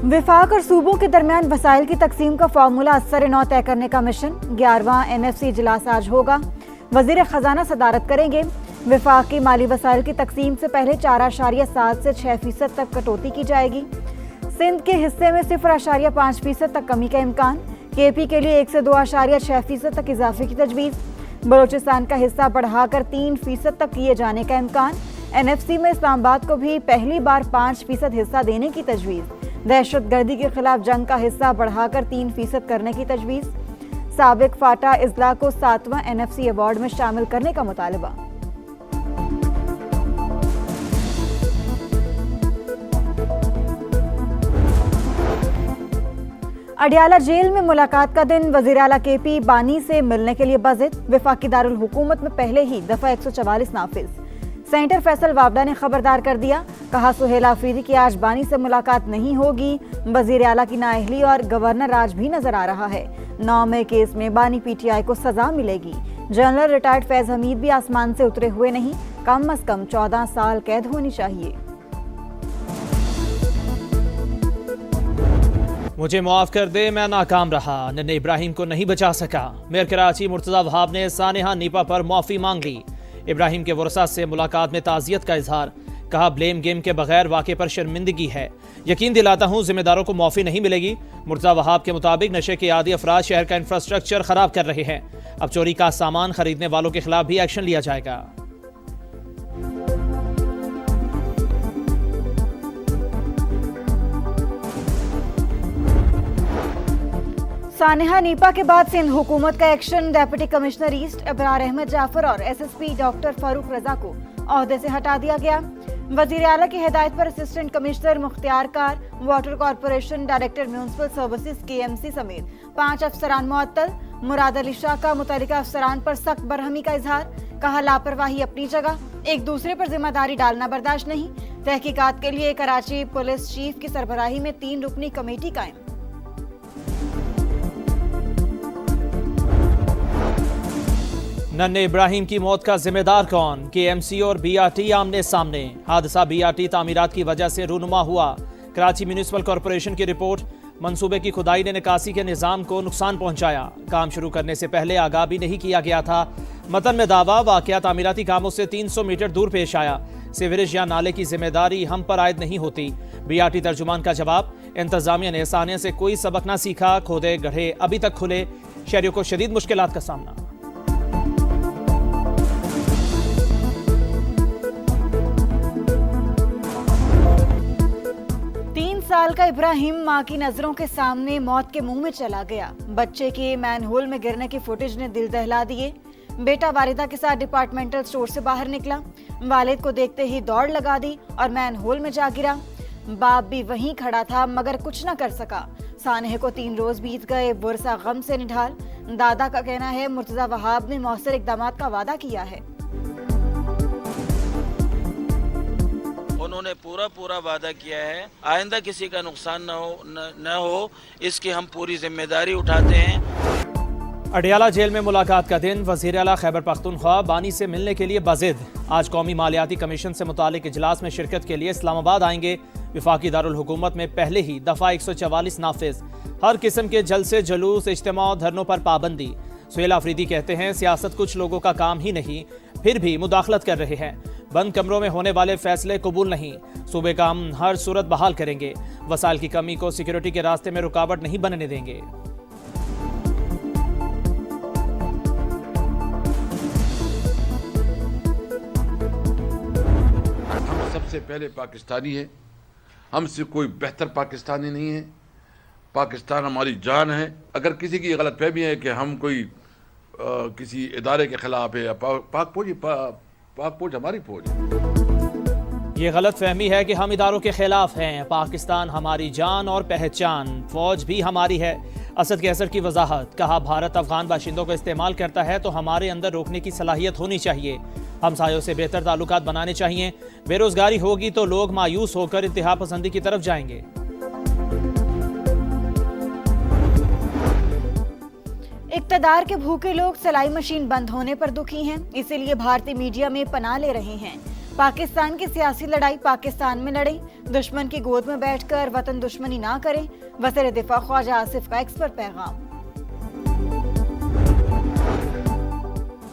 विफाक और सूबों के दरमियान वसाइल की तकसीम का फार्मूला असर नौ तय करने का मिशन। 11वां NFC इजलास आज होगा। वजीर खजाना सदारत करेंगे। विफाक की माली वसाइल की तकसीम से पहले 4.7 से 6% तक कटौती की जाएगी। सिंध के हिस्से में 0.5% तक कमी का इम्कान। KP के लिए 1 से 2.6% तक इजाफे की तजवीज़। बलोचिस्तान का हिस्सा बढ़ाकर 3% तक किए जाने का इम्कान। NFC में इस्लामाबाद को भी पहली बार 5% हिस्सा देने की तजवीज़। दहशतगर्दी के खिलाफ जंग का हिस्सा बढ़ाकर 3% करने की तजवीज़। साबिक फाटा इजला को 7वां NFC अवार्ड में शामिल करने का मुतालबा। अडियाला जेल में मुलाकात का दिन। वज़ीर आला KP बानी से मिलने के लिए बज़िद। वफाकी दारुल हुकूमत में पहले ही दफा 144 नाफिज। सेनेटर फैसल वावडा ने खबरदार कर दिया, कहा सुहेल आफरीदी की आज बानी से मुलाकात नहीं होगी। वज़ीर आला की नाअहली और गवर्नर राज भी नजर आ रहा है। 9 मई केस में बानी PTI को सजा मिलेगी। जनरल रिटायर्ड फैज हमीद भी आसमान से उतरे हुए नहीं, कम अज कम 14 साल कैद होनी चाहिए। मुझे माफ कर दे, मैं नाकाम रहा, नन्हे इब्राहिम को नहीं बचा सका। मेयर कराची मुर्तज़ा वहाब ने सानेहा नीपा पर माफी मांग ली। इब्राहिम के वरसा से मुलाकात में ताज़ियत का इजहार। कहा ब्लेम गेम के बगैर वाक़े पर शर्मिंदगी है। यकीन दिलाता हूँ जिम्मेदारों को माफ़ी नहीं मिलेगी। मुर्तज़ा वहाब के मुताबिक नशे के आदी अफराद शहर का इंफ्रास्ट्रक्चर ख़राब कर रहे हैं। अब चोरी का सामान खरीदने वालों के खिलाफ भी एक्शन लिया जाएगा। सानेहा नीपा के बाद सिंध हुकूमत का action. Deputy commissioner east Abrar Ahmed Jafar और SSP डॉक्टर फारूक रजा को ओहदे से हटा दिया गया। वजीर आला की हिदायत पर असिस्टेंट कमिश्नर मुख्तियार कार, water corporation, director municipal services KMC समेत 5 अफसरान मुअत्तल। मुराद अली शाह का मुतल्लिका अफसरान पर सख्त बरहमी का इजहार। कहा लापरवाही अपनी जगह, एक दूसरे पर जिम्मेदारी डालना बर्दाश्त नहीं। तहकीकात के लिए कराची पुलिस चीफ की सरबराही में 3 रुकनी कमेटी कायम। नन्हे इब्राहिम की मौत का जिम्मेदार कौन? KMC और BRT आमने सामने। हादसा BRT तामीरात की वजह से रूनुमा हुआ। कराची म्यूनिसिपल कॉरपोरेशन की रिपोर्ट, मंसूबे की खुदाई ने निकासी के निज़ाम को नुकसान पहुंचाया। काम शुरू करने से पहले आगाह भी नहीं किया गया था। मतन में दावा, वाकया तामीराती कामों से 300 मीटर दूर पेश आया। सीवरेज या नाले की जिम्मेदारी हम पर आयद नहीं होती। BRT तर्जुमान का जवाब, इंतजामिया ने सानिया से कोई सबक ना सीखा। खोदे गड्ढे अभी तक खुले, शहरियों को शदीद मुश्किलात का सामना। 3 साल का इब्राहिम मां की नजरों के सामने मौत के मुंह में चला गया। बच्चे के मैनहोल में गिरने की फुटेज ने दिल दहला दिए। बेटा वालिदा के साथ डिपार्टमेंटल स्टोर से बाहर निकला। वालिद को देखते ही दौड़ लगा दी और मैनहोल में जा गिरा। बाप भी वहीं खड़ा था मगर कुछ न कर सका। सानेह को 3 रोज बीत गए, वर्षा गम से निढाल। दादा का कहना है मुर्तज़ा वहाब ने मौसर इक़दामात का वादा किया है। उन्होंने पूरा वादा किया है, आइंदा किसी का नुकसान न हो, इसकी हम पूरी जिम्मेदारी उठाते हैं। अडियाला जेल में मुलाकात का दिन। वज़ीर आला खैबर पख्तूनख्वा बानी से मिलने के लिए बज़िद। आज कौमी मालियाती कमीशन से मुतालिक इजलास में शिरकत के लिए इस्लामाबाद आएंगे। विफाकी दारुल हुकूमत में पहले ही दफा 144 नाफिज। हर किस्म के जलसे, जुलूस, इज्तिमा और धरनों पर पाबंदी। सुहेल आफरीदी कहते हैं सियासत कुछ लोगों का काम ही नहीं, फिर भी मुदाखलत कर रहे हैं। बंद कमरों में होने वाले फैसले कबूल नहीं। सूबे का हम हर सूरत बहाल करेंगे। वसाइल की कमी को सिक्योरिटी के रास्ते में रुकावट नहीं बनने देंगे। हम सबसे पहले पाकिस्तानी है, हमसे कोई बेहतर पाकिस्तानी नहीं है। पाकिस्तान हमारी जान है। अगर किसी की गलतफहमी है कि हम कोई किसी इदारे के खिलाफ है, पाक फौज हमारी फौज है। ये गलत फहमी है कि हम इदारों के खिलाफ हैं। पाकिस्तान हमारी जान और पहचान, फौज भी हमारी है। असद कैसर की वजाहत। कहा भारत अफगान बाशिंदों को इस्तेमाल करता है तो हमारे अंदर रोकने की सलाहियत होनी चाहिए। हमसायों से बेहतर ताल्लुकात बनाने चाहिए। बेरोजगारी होगी तो लोग मायूस होकर इंतहा पसंदी की तरफ जाएंगे। इक़्तिदार के भूखे लोग सिलाई मशीन बंद होने पर दुखी हैं, इसीलिए भारतीय मीडिया में पनाह ले रहे हैं। पाकिस्तान की सियासी लड़ाई पाकिस्तान में लड़ें, दुश्मन की गोद में बैठकर वतन दुश्मनी ना करें, वज़ीर दिफा ख्वाजा आसिफ का एक्स पर पैगाम।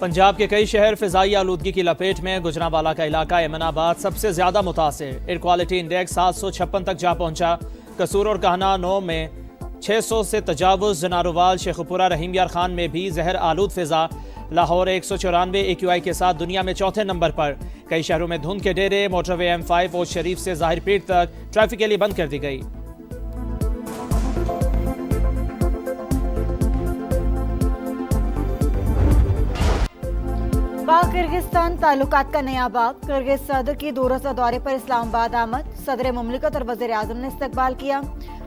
पंजाब के कई शहर फिजाई आलूदगी की लपेट में। गुजरांवाला का इलाका एमनाबाद सबसे ज्यादा मुतासिर। एयर क्वालिटी इंडेक्स 756 तक जा पहुंचा। कसूर और कहना 9 में 600 से तजावुज। नारोवाल, शेखुपुरा, रहीम यार खान में भी जहर आलूद फिजा। लाहौर 194 AQI के साथ दुनिया में चौथे नंबर पर। कई शहरों में धुंध के डेरे। मोटरवे M5 और शरीफ से ज़ाहिर पीर तक ट्रैफिक के लिए बंद कर दी गई। पाक किर्गिस्तान ताल्लुकात का नया बाब। किर्गिज सदर की 2 रोज़ा दौरे पर इस्लामाबाद आमद। सदर मुमलिकत और वज़ीर आज़म ने इस्तकबाल किया।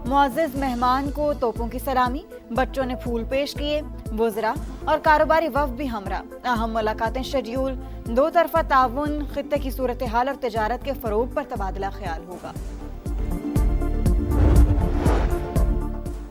मुअज़्ज़िज़ मेहमान को तोपों की सलामी, बच्चों ने फूल पेश किए। वज़रा और कारोबारी वफ़द भी हमरा। अहम मुलाकातें शेड्यूल। 2 तरफ़ा ताउन, खित्ते की सूरत हाल और तिजारत के फ़रोग पर तबादला ख्याल होगा।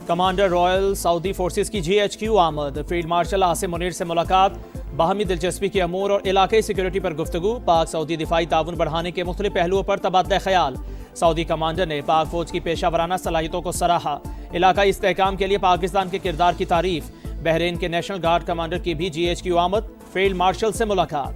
कमांडर रॉयल सऊदी फोर्सेस की GHQ आमद। फील्ड मार्शल आसिम मुनीर से मुलाकात। बाहमी दिलचस्पी के अमूर और इलाकाई सिक्योरिटी पर गुफ्तगू। पाक सऊदी दिफाई ताउन बढ़ाने के मुख्तलिफ पहलुओं पर तबादला ख्याल। सऊदी कमांडर ने पाक फौज की पेशा वराना सलाहियतों को सराहा। इलाकाई इस्तेहकाम के लिए पाकिस्तान के किरदार की तारीफ। बहरीन के नेशनल गार्ड कमांडर की भी GHQ आमद। फील्ड मार्शल से मुलाकात।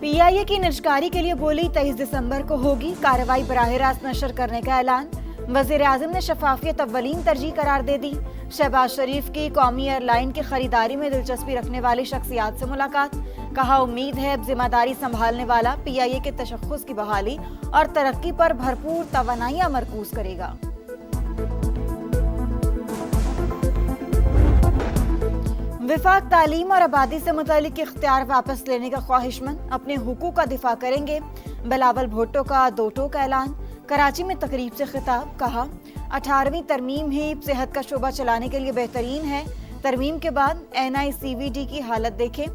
PIA की निजकारी के लिए बोली 23 दिसंबर को होगी कार्रवाई। बराह रास्त नशर करने का ऐलान। वज़ीर आज़म ने शफाफियत अव्वलीन तरजीह करार दे दी। शहबाज शरीफ की कौमी एयरलाइन की खरीदारी में दिलचस्पी रखने वाली शख्सियात से मुलाकात। कहा उम्मीद है अब जिम्मेदारी संभालने वाला PIA के तशख्खुस की बहाली और तरक्की पर भरपूर तवानाइयां मरकूज करेगा। विफाक तालीम और आबादी से मुतालिक इख्तियार वापस लेने का ख्वाहिशमंद, अपने हुकूक का दिफा करेंगे। बिलावल भुट्टो का 2 टोक ऐलान। कराची में तकरीब से खिताब। कहा 18वीं तरमीम ही सेहत का शोबा चलाने के लिए बेहतरीन है। तरमीम के बाद NICVD की हालत देखें,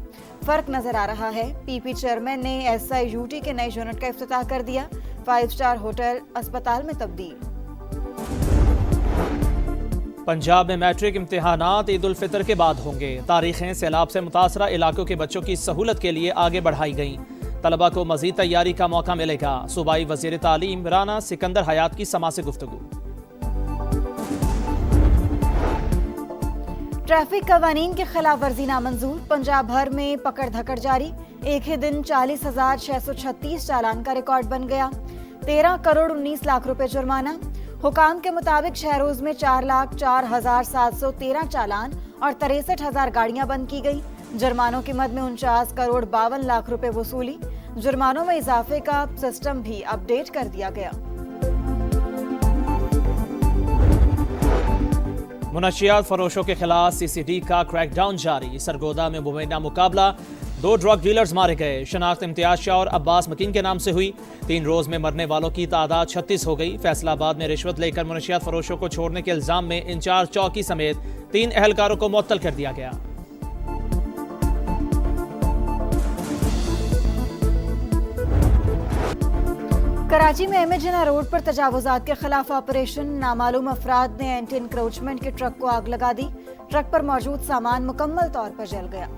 फर्क नजर आ रहा है। PP चेयरमैन ने SIUT के नए यूनिट का इफ्तिताह कर दिया। 5 स्टार होटल अस्पताल में तब्दील। पंजाब में मैट्रिक इम्तिहानात ईद उल फितर के बाद होंगे। तारीखें सैलाब से मुतासरा इलाकों के बच्चों की सहूलत के लिए आगे बढ़ाई गईं। तलबा को मजीद तैयारी का मौका मिलेगा। सूबाई वजीर तालीम राना सिकंदर हयात की समा से गुफ्तगू। ट्रैफिक कवानीन की खिलाफ वर्जी नामंजूर। पंजाब भर में पकड़ धकड़ जारी। एक ही दिन 40,636 चालान का रिकॉर्ड बन गया। 13 करोड़ 19 लाख रुपए जुर्माना। हुकाम के मुताबिक शहरोज में 4,04,713 चालान और 63,000 गाड़ियां बंद की गई। जुर्मानों की मद में 49 करोड़ 52 लाख रुपए वसूली। जुर्मानों में इजाफे का सिस्टम भी अपडेट कर दिया गया। मुनशियात फरोशों के खिलाफ CCD का क्रैकडाउन जारी। सरगोदा में मुबैना मुकाबला। 2 ड्रग डीलर्स मारे गए। शनाख्त इम्तियाज शाह और अब्बास मकीन के नाम से हुई। 3 रोज में मरने वालों की तादाद 36 हो गई। फैसलाबाद में रिश्वत लेकर मुनशियात फरोशों को छोड़ने के इल्जाम में इंचार्ज चौकी समेत 3 अहलकारों को मुअत्तल कर दिया गया। कराची में एमेजिना रोड पर तजावुजात के खिलाफ ऑपरेशन। नामालूम अफराद ने एंटी इंक्रोचमेंट के ट्रक को आग लगा दी। ट्रक पर मौजूद सामान मुकम्मल तौर पर जल गया।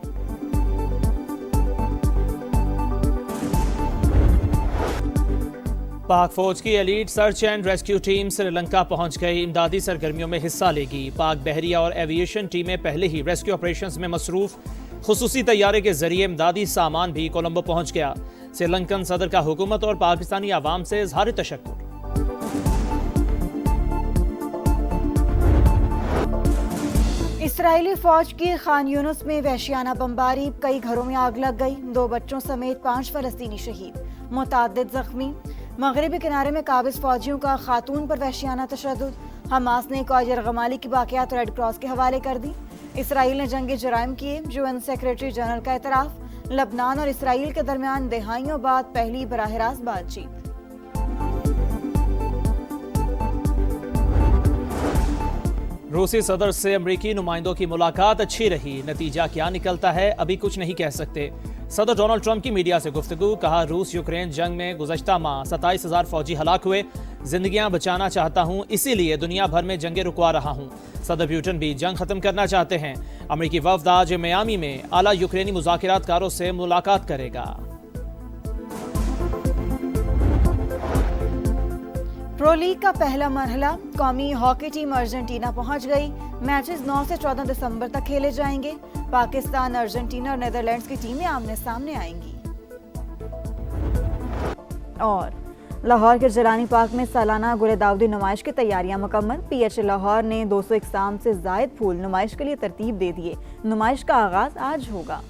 पाक फौज की elite search and rescue team Sri Lanka पहुंच गई। इमदादी सरगर्मियों में हिस्सा लेगी। पाक बहरिया और एविएशन टीमें पहले ही रेस्क्यू ऑपरेशंस में मसरूफ। खुसूसी तैयारे के जरिए इमदादी सामान भी कोलंबो पहुंच गया। श्रीलंकन सदर का हुकूमत और पाकिस्तानी आवाम से इजहार तशक्कुर। इसराइली फौज की खान यूनुस में वहशियाना बमबारी। कई घरों में आग लग गई। 2 बच्चों समेत 5 फलस्तीनी शहीद, मुतअद्दिद जख्मी। मगरबी किनारे में काबिज फौजियों का खातून पर वहशियाना तशद्दुद। हमास ने कॉजर गमाली की वाक़यात रेड क्रॉस के हवाले कर दी। इसराइल ने जंगी जराइम किए। UN सेक्रेटरी जनरल का एतराफ़। लबनान और इसराइल के दरमियान दहाइयों बाद पहली बराह रास्त बातचीत। रूसी सदर से अमेरिकी नुमाइंदों की मुलाकात अच्छी रही, नतीजा क्या निकलता है अभी कुछ नहीं कह सकते। सदर डोनाल्ड ट्रंप की मीडिया से गुफ्तगू, कहा रूस यूक्रेन जंग में गुज़श्ता माह 27,000 फौजी हलाक हुए, जिंदगियां बचाना चाहता हूं, इसीलिए दुनिया भर में जंगें रुकवा रहा हूं। सदर प्यूटन भी जंग खत्म करना चाहते हैं। अमेरिकी वफ्द आज मियामी में आला यूक्रेनी मुज़ाकिरातकारों से मुलाकात करेगा। प्रो लीग का पहला मरहला, कौमी हॉकी टीम अर्जेंटीना पहुंच गई। मैचेस 9 से 14 दिसंबर तक खेले जाएंगे। पाकिस्तान, अर्जेंटीना और नेदरलैंड्स की टीमें आमने सामने आएंगी। और लाहौर के जलानी पार्क में सालाना गुल दाऊदी नुमाइश की तैयारियां मुकम्मल। PH लाहौर ने 200 इकसाम से जायद फूल नुमाइश के लिए तरतीब दे दिए। नुमाइश का आगाज आज होगा।